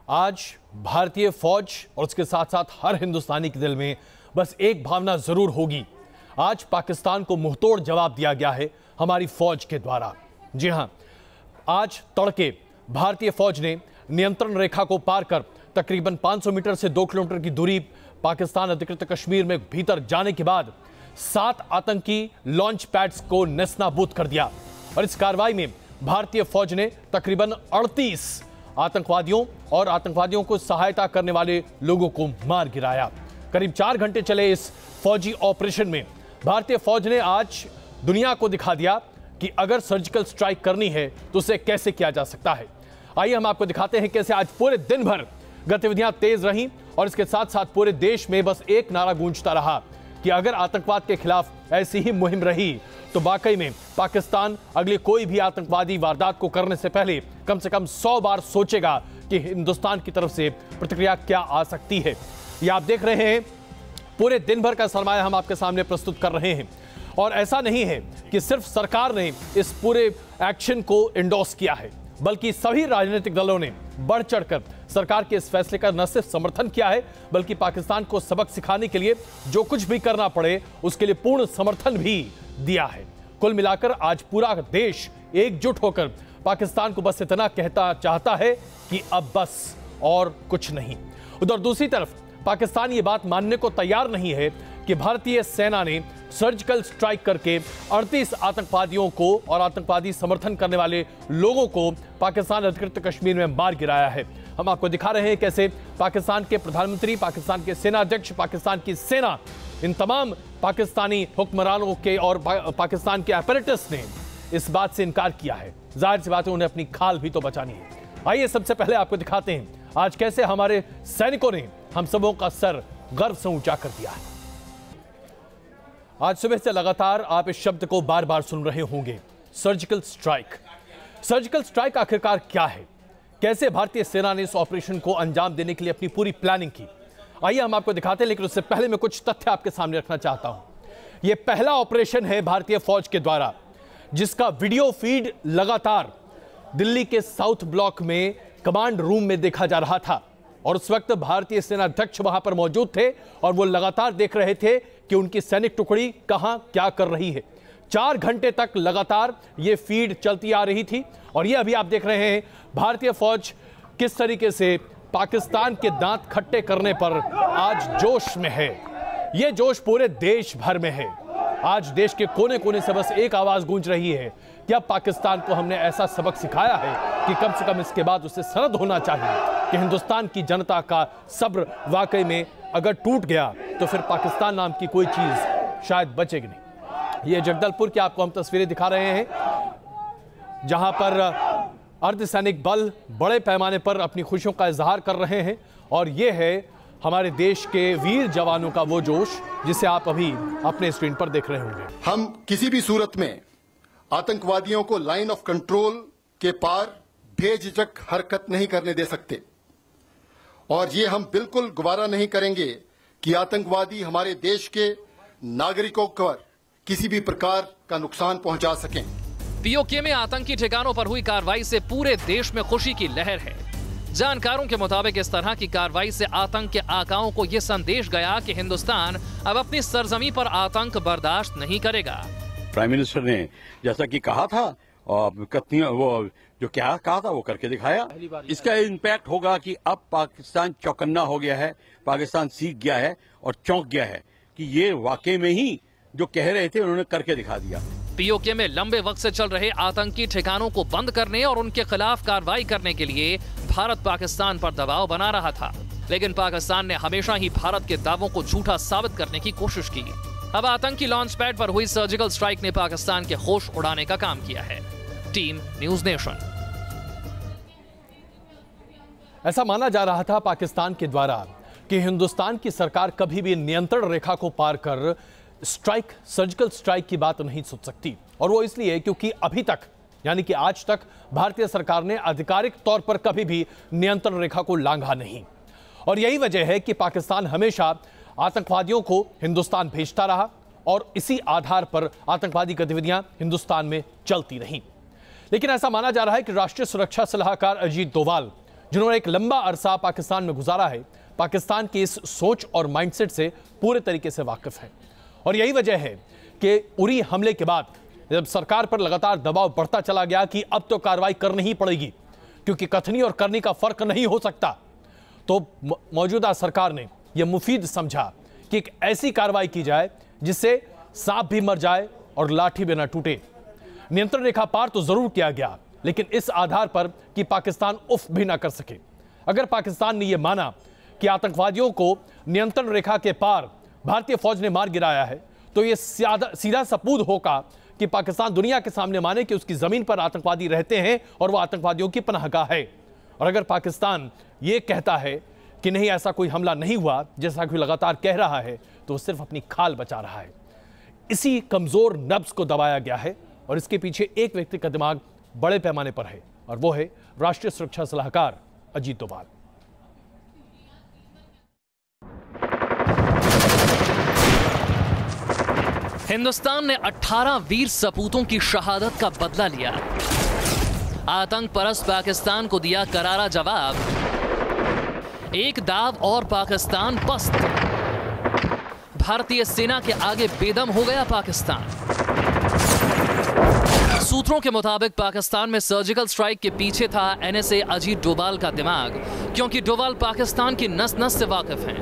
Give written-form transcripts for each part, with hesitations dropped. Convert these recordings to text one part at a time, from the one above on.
आज भारतीय फौज और उसके साथ साथ हर हिंदुस्तानी के दिल में बस एक भावना जरूर होगी। आज पाकिस्तान को मुंहतोड़ जवाब दिया गया है हमारी फौज के द्वारा। जी हां, आज तड़के भारतीय फौज ने नियंत्रण रेखा को पार कर तकरीबन 500 मीटर से 2 किलोमीटर की दूरी पाकिस्तान अधिकृत कश्मीर में भीतर जाने के बाद 7 आतंकी लॉन्च पैड्स को नेस्तनाबूद कर दिया और इस कार्रवाई में भारतीय फौज ने तकरीबन 38 आतंकवादियों और आतंकवादियों को सहायता करने वाले लोगों को मार गिराया। करीब 4 घंटे चले इस फौजी ऑपरेशन में भारतीय फौज ने आज दुनिया को दिखा दिया कि अगर सर्जिकल स्ट्राइक करनी है तो उसे कैसे किया जा सकता है। आइए हम आपको दिखाते हैं कैसे आज पूरे दिन भर गतिविधियां तेज रहीं और इसके साथ साथ पूरे देश में बस एक नारा गूंजता रहा कि अगर आतंकवाद के खिलाफ ऐसी ही मुहिम रही तो वाकई में पाकिस्तान अगली कोई भी आतंकवादी वारदात को करने से पहले कम से कम 100 बार सोचेगा कि हिंदुस्तान की तरफ से प्रतिक्रिया क्या आ सकती है। ये आप देख रहे हैं, पूरे दिन भर का सरमाया हम आपके सामने प्रस्तुत कर रहे हैं और ऐसा नहीं है कि सिर्फ सरकार ने इस पूरे एक्शन को इंडोर्स किया है, बल्कि सभी राजनीतिक दलों ने बढ़ चढ़कर सरकार के इस फैसले का न सिर्फ समर्थन किया है बल्कि पाकिस्तान को सबक सिखाने के लिए जो कुछ भी करना पड़े उसके लिए पूर्ण समर्थन भी दिया है। कुल मिलाकर आज पूरा देश एकजुट होकर पाकिस्तान को बस इतना कहता चाहता है कि अब बस और कुछ नहीं। उधर दूसरी तरफ पाकिस्तान ये बात मानने को तैयार नहीं है कि भारतीय सेना ने सर्जिकल स्ट्राइक करके 38 आतंकवादियों को और आतंकवादी समर्थन करने वाले लोगों को पाकिस्तान अधिकृत कश्मीर में मार गिराया है। हम आपको दिखा रहे हैं कैसे पाकिस्तान के प्रधानमंत्री, पाकिस्तान के सेना अध्यक्ष, पाकिस्तान की सेना, इन तमाम पाकिस्तानी हुक्मरानों के और पाकिस्तान के अपैरेटस ने इस बात से इनकार किया है। जाहिर सी बात है उन्हें अपनी खाल भी तो बचानी है। आइए सबसे पहले आपको दिखाते हैं आज कैसे हमारे सैनिकों ने हम सबों का सर गर्व से ऊंचा कर दिया है। आज सुबह से लगातार आप इस शब्द को बार बार सुन रहे होंगे, सर्जिकल स्ट्राइक। सर्जिकल स्ट्राइक आखिरकार क्या है, कैसे भारतीय सेना ने इस ऑपरेशन को अंजाम देने के लिए अपनी पूरी प्लानिंग की, आइए हम आपको दिखाते हैं। लेकिन उससे पहले मैं कुछ तथ्य आपके सामने रखना चाहता हूं। यह पहला ऑपरेशन है भारतीय फौज के द्वारा जिसका वीडियो फीड लगातार दिल्ली के साउथ ब्लॉक में कमांड रूम में देखा जा रहा था और उस वक्त भारतीय सेना अध्यक्ष वहां पर मौजूद थे और वो लगातार देख रहे थे कि उनकी सैनिक टुकड़ी कहां क्या कर रही है। 4 घंटे तक लगातार ये फीड चलती आ रही थी और ये अभी आप देख रहे हैं भारतीय फौज किस तरीके से पाकिस्तान के दांत खट्टे करने पर आज जोश में है। ये जोश पूरे देश भर में है। आज देश के कोने कोने से बस एक आवाज गूंज रही है कि अब पाकिस्तान को हमने ऐसा सबक सिखाया है कि कम से कम इसके बाद उसे सनद होना चाहिए कि हिंदुस्तान की जनता का सब्र वाकई में अगर टूट गया तो फिर पाकिस्तान नाम की कोई चीज शायद बचेगी नहीं। ये जगदलपुर की आपको हम तस्वीरें दिखा रहे हैं जहां पर अर्धसैनिक बल बड़े पैमाने पर अपनी खुशियों का इजहार कर रहे हैं और ये है हमारे देश के वीर जवानों का वो जोश जिसे आप अभी अपने स्क्रीन पर देख रहे होंगे। हम किसी भी सूरत में आतंकवादियों को लाइन ऑफ कंट्रोल के पार बेझिझक हरकत नहीं करने दे सकते और ये हम बिल्कुल गवारा नहीं करेंगे कि आतंकवादी हमारे देश के नागरिकों पर किसी भी प्रकार का नुकसान पहुंचा सकें। पीओके में आतंकी ठिकानों पर हुई कार्रवाई से पूरे देश में खुशी की लहर है। जानकारों के मुताबिक इस तरह की कार्रवाई से आतंक के आकाओं को यह संदेश गया कि हिंदुस्तान अब अपनी सरजमी पर आतंक बर्दाश्त नहीं करेगा। प्राइम मिनिस्टर ने जैसा कि कहा था और वो जो क्या कहा था वो करके दिखाया। इसका इम्पैक्ट होगा कि अब पाकिस्तान चौकन्ना हो गया है, पाकिस्तान सीख गया है और चौंक गया है कि ये वाकई में ही जो कह रहे थे उन्होंने करके दिखा दिया। पीओके में लंबे वक्त से चल रहे आतंकी ठिकानों को बंद करने और उनके खिलाफ कार्रवाई करने के लिए भारत पाकिस्तान पर दबाव बना रहा था, लेकिन पाकिस्तान ने हमेशा ही भारत के दावों को झूठा साबित करने की कोशिश की। अब आतंकी लॉन्च पैड पर हुई सर्जिकल स्ट्राइक ने पाकिस्तान के होश उड़ाने का काम किया है। Team news nation. ऐसा माना जा रहा था पाकिस्तान के द्वारा कि हिंदुस्तान की सरकार कभी भी नियंत्रण रेखा को पार कर स्ट्राइक, सर्जिकल स्ट्राइक की बात नहीं सोच सकती और वो इसलिए क्योंकि अभी तक यानी कि आज तक भारतीय सरकार ने आधिकारिक तौर पर कभी भी नियंत्रण रेखा को लांघा नहीं और यही वजह है कि पाकिस्तान हमेशा आतंकवादियों को हिंदुस्तान भेजता रहा और इसी आधार पर आतंकवादी गतिविधियां हिंदुस्तान में चलती रहीं। लेकिन ऐसा माना जा रहा है कि राष्ट्रीय सुरक्षा सलाहकार अजीत डोभाल जिन्होंने एक लंबा अरसा पाकिस्तान में गुजारा है, पाकिस्तान की इस सोच और माइंडसेट से पूरे तरीके से वाकिफ है। और यही वजह है कि उरी हमले के बाद जब सरकार पर लगातार दबाव बढ़ता चला गया कि अब तो कार्रवाई करनी ही पड़ेगी, क्योंकि कथनी और करनी का फर्क नहीं हो सकता, तो मौजूदा सरकार ने यह मुफीद समझा कि एक ऐसी कार्रवाई की जाए जिससे सांप भी मर जाए और लाठी भी न टूटे। नियंत्रण रेखा पार तो जरूर किया गया, लेकिन इस आधार पर कि पाकिस्तान उफ भी ना कर सके। अगर पाकिस्तान ने यह माना कि आतंकवादियों को नियंत्रण रेखा के पार भारतीय फौज ने मार गिराया है, तो यह सीधा सबूत होगा कि पाकिस्तान दुनिया के सामने माने कि उसकी जमीन पर आतंकवादी रहते हैं और वह आतंकवादियों की पनाहगाह है। और अगर पाकिस्तान यह कहता है कि नहीं, ऐसा कोई हमला नहीं हुआ, जैसा कि लगातार कह रहा है, तो सिर्फ अपनी खाल बचा रहा है। इसी कमजोर नब्ज को दबाया गया है और इसके पीछे एक व्यक्ति का दिमाग बड़े पैमाने पर है, और वो है राष्ट्रीय सुरक्षा सलाहकार अजीत डोभाल। हिंदुस्तान ने 18 वीर सपूतों की शहादत का बदला लिया। आतंक परस्त पाकिस्तान को दिया करारा जवाब। एक दाव और पाकिस्तान पस्त। भारतीय सेना के आगे बेदम हो गया पाकिस्तान। सूत्रों के मुताबिक पाकिस्तान में सर्जिकल स्ट्राइक के पीछे था एनएसए अजीत डोभाल का दिमाग, क्योंकि डोभाल पाकिस्तान की नस नस से वाकिफ हैं,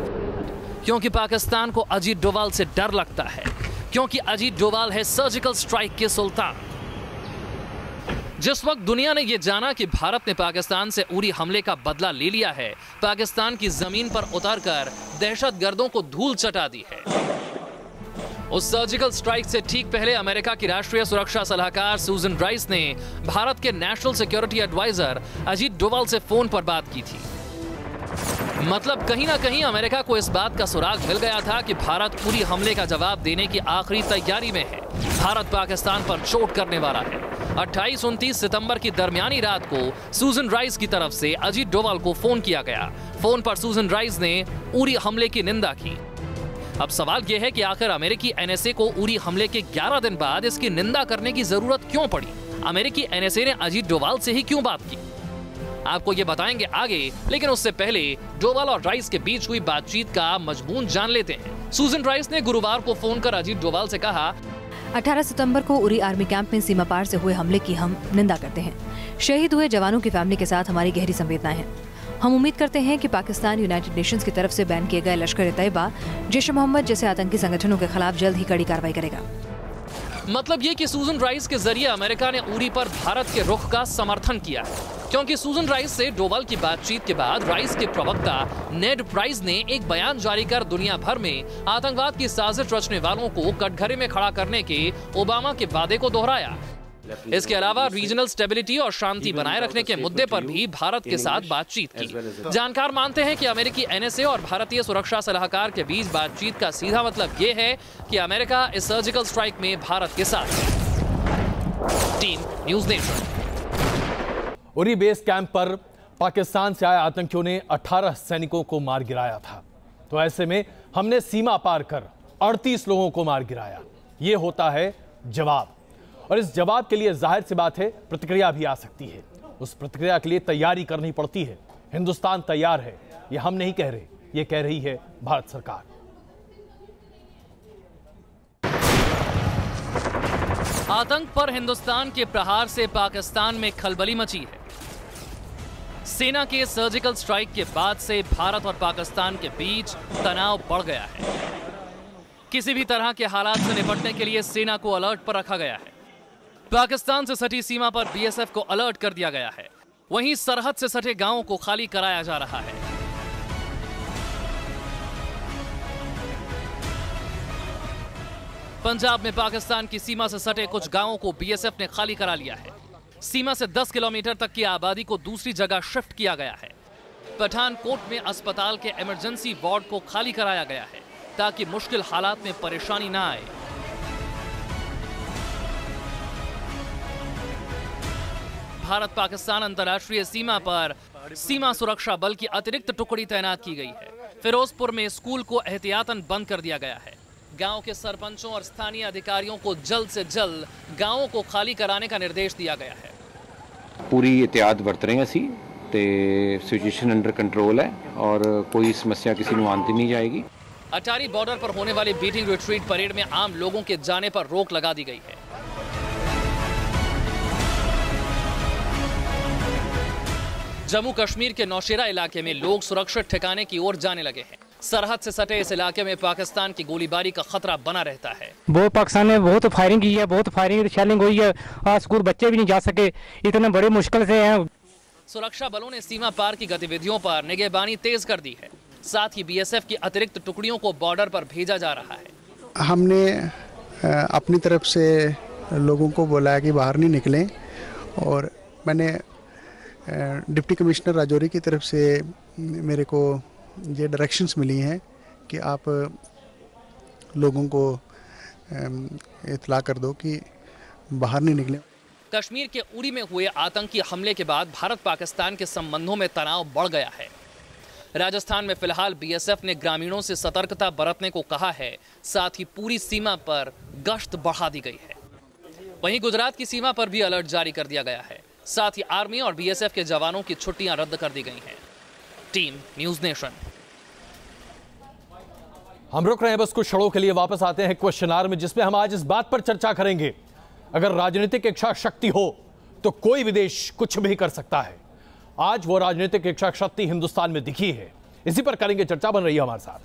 क्योंकि पाकिस्तान को अजीत डोभाल से डर लगता है, क्योंकि अजीत डोभाल है सर्जिकल स्ट्राइक के सुल्तान। जिस वक्त दुनिया ने यह जाना कि भारत ने पाकिस्तान से उरी हमले का बदला ले लिया है, पाकिस्तान की जमीन पर उतरकर दहशतगर्दों को धूल चटा दी है, उस सर्जिकल स्ट्राइक से ठीक पहले अमेरिका की राष्ट्रीय सुरक्षा सलाहकार सूजन राइस ने भारत के national security adviser Ajit Doval से फोन पर बात की थी। मतलब कहीं ना कहीं अमेरिका को इस बात का सुराग मिल गया था कि भारत पूरी हमले का जवाब देने की आखिरी तैयारी में है। भारत पाकिस्तान पर चोट करने वाला है। 28-29 सितंबर की दरमियानी रात को सूजन राइस की तरफ से अजीत डोभाल को फोन किया गया। फोन पर सूजन राइस ने उरी हमले की निंदा की। अब सवाल यह है कि आखिर अमेरिकी एनएसए को उरी हमले के 11 दिन बाद इसकी निंदा करने की जरूरत क्यों पड़ी? अमेरिकी एनएसए ने अजीत डोभाल से ही क्यों बात की? आपको ये बताएंगे आगे, लेकिन उससे पहले डोभाल और राइस के बीच हुई बातचीत का मजमून जान लेते हैं। सूजन राइस ने गुरुवार को फोन कर अजीत डोभाल से कहा, 18 सितंबर को उरी आर्मी कैंप में सीमा पार से हुए हमले की हम निंदा करते हैं। शहीद हुए जवानों की फैमिली के साथ हमारी गहरी संवेदनाएं हैं। हम उम्मीद करते हैं कि पाकिस्तान यूनाइटेड नेशंस की तरफ से बैन किए गए लश्कर-ए-तैयबा, जैश-ए-मोहम्मद जैसे आतंकी संगठनों के खिलाफ जल्द ही कड़ी कार्रवाई करेगा। मतलब ये कि सूजन राइस के जरिए अमेरिका ने उरी पर भारत के रुख का समर्थन किया है, क्योंकि सूजन राइस से डोभाल की बातचीत के बाद राइस के प्रवक्ता नेड प्राइस ने एक बयान जारी कर दुनिया भर में आतंकवाद की साजिश रचने वालों को कटघरे में खड़ा करने के ओबामा के वादे को दोहराया। इसके अलावा रीजनल स्टेबिलिटी और शांति बनाए रखने के मुद्दे पर भी भारत के साथ बातचीत की। जानकार मानते हैं कि अमेरिकी एनएसए और भारतीय सुरक्षा सलाहकार के बीच बातचीत का सीधा मतलब ये है कि अमेरिका इस सर्जिकल स्ट्राइक में भारत के साथ है। Team news nation. Uri base camp पर पाकिस्तान से आए आतंकियों ने 18 सैनिकों को मार गिराया था, तो ऐसे में हमने सीमा पार कर 38 लोगों को मार गिराया। ये होता है जवाब, और इस जवाब के लिए जाहिर सी बात है प्रतिक्रिया भी आ सकती है। उस प्रतिक्रिया के लिए तैयारी करनी पड़ती है। हिंदुस्तान तैयार है, ये हम नहीं कह रहे, ये कह रही है भारत सरकार। आतंक पर हिंदुस्तान के प्रहार से पाकिस्तान में खलबली मची है। सेना के सर्जिकल स्ट्राइक के बाद से भारत और पाकिस्तान के बीच तनाव बढ़ गया है। किसी भी तरह के हालात से निपटने के लिए सेना को अलर्ट पर रखा गया है। पाकिस्तान से सटी सीमा पर बीएसएफ को अलर्ट कर दिया गया है। वहीं सरहद से सटे गांवों को खाली कराया जा रहा है। पंजाब में पाकिस्तान की सीमा से सटे कुछ गांवों को बीएसएफ ने खाली करा लिया है। सीमा से 10 किलोमीटर तक की आबादी को दूसरी जगह शिफ्ट किया गया है। पठानकोट में अस्पताल के इमरजेंसी वार्ड को खाली कराया गया है ताकि मुश्किल हालात में परेशानी ना आए। भारत पाकिस्तान अंतर्राष्ट्रीय सीमा पर सीमा सुरक्षा बल की अतिरिक्त टुकड़ी तैनात की गई है। फिरोजपुर में स्कूल को एहतियातन बंद कर दिया गया है। गांव के सरपंचों और स्थानीय अधिकारियों को जल्द से जल्द गांवों को खाली कराने का निर्देश दिया गया है। पूरी एहतियात बरत रहे हैं असी ਤੇ सिचुएशन अंडर कंट्रोल है और कोई समस्या किसी ਨੂੰ आती नहीं जाएगी। अटारी बॉर्डर पर होने वाली बीटिंग रिट्रीट परेड में आम लोगों के जाने पर रोक लगा दी गई है। जम्मू कश्मीर के नौशेरा इलाके में लोग सुरक्षित ठिकाने की ओर जाने लगे हैं। सरहद से सटे इस इलाके में पाकिस्तान की गोलीबारी का खतरा बना रहता है। बहुत पाकिस्तान ने बहुत फायरिंग की है, बहुत फायरिंग शेलिंग हुई है। आज स्कूल बच्चे भी नहीं जा सके, इतने बड़े मुश्किल से हैं। सुरक्षा बलों ने सीमा पार की गतिविधियों पर निगहबानी तेज कर दी है। साथ ही बीएसएफ की अतिरिक्त टुकड़ियों को बॉर्डर पर भेजा जा रहा है। हमने अपनी तरफ से लोगों को बोला है कि बाहर नहीं निकलें और मैंने डिप्टी कमिश्नर राजौरी की तरफ से मेरे को ये डायरेक्शंस मिली हैं कि आप लोगों को इत्तला कर दो कि बाहर नहीं निकलें। कश्मीर के उरी में हुए आतंकी हमले के बाद भारत पाकिस्तान के संबंधों में तनाव बढ़ गया है। राजस्थान में फिलहाल बीएसएफ ने ग्रामीणों से सतर्कता बरतने को कहा है, साथ ही पूरी सीमा पर गश्त बढ़ा दी गई है। वहीं गुजरात की सीमा पर भी अलर्ट जारी कर दिया गया है। साथ ही आर्मी और बीएसएफ के जवानों की छुट्टियां रद्द कर दी गई हैं। Team news nation. हम रुक रहे हैं बस कुछ क्षणों के लिए, वापस आते हैं क्वेश्चन आवर में, जिसमें हम आज इस बात पर चर्चा करेंगे, अगर राजनीतिक इच्छा शक्ति हो तो कोई भी देश कुछ भी कर सकता है। आज वो राजनीतिक इच्छा शक्ति हिंदुस्तान में दिखी है, इसी पर करेंगे चर्चा। बन रही है हमारे साथ।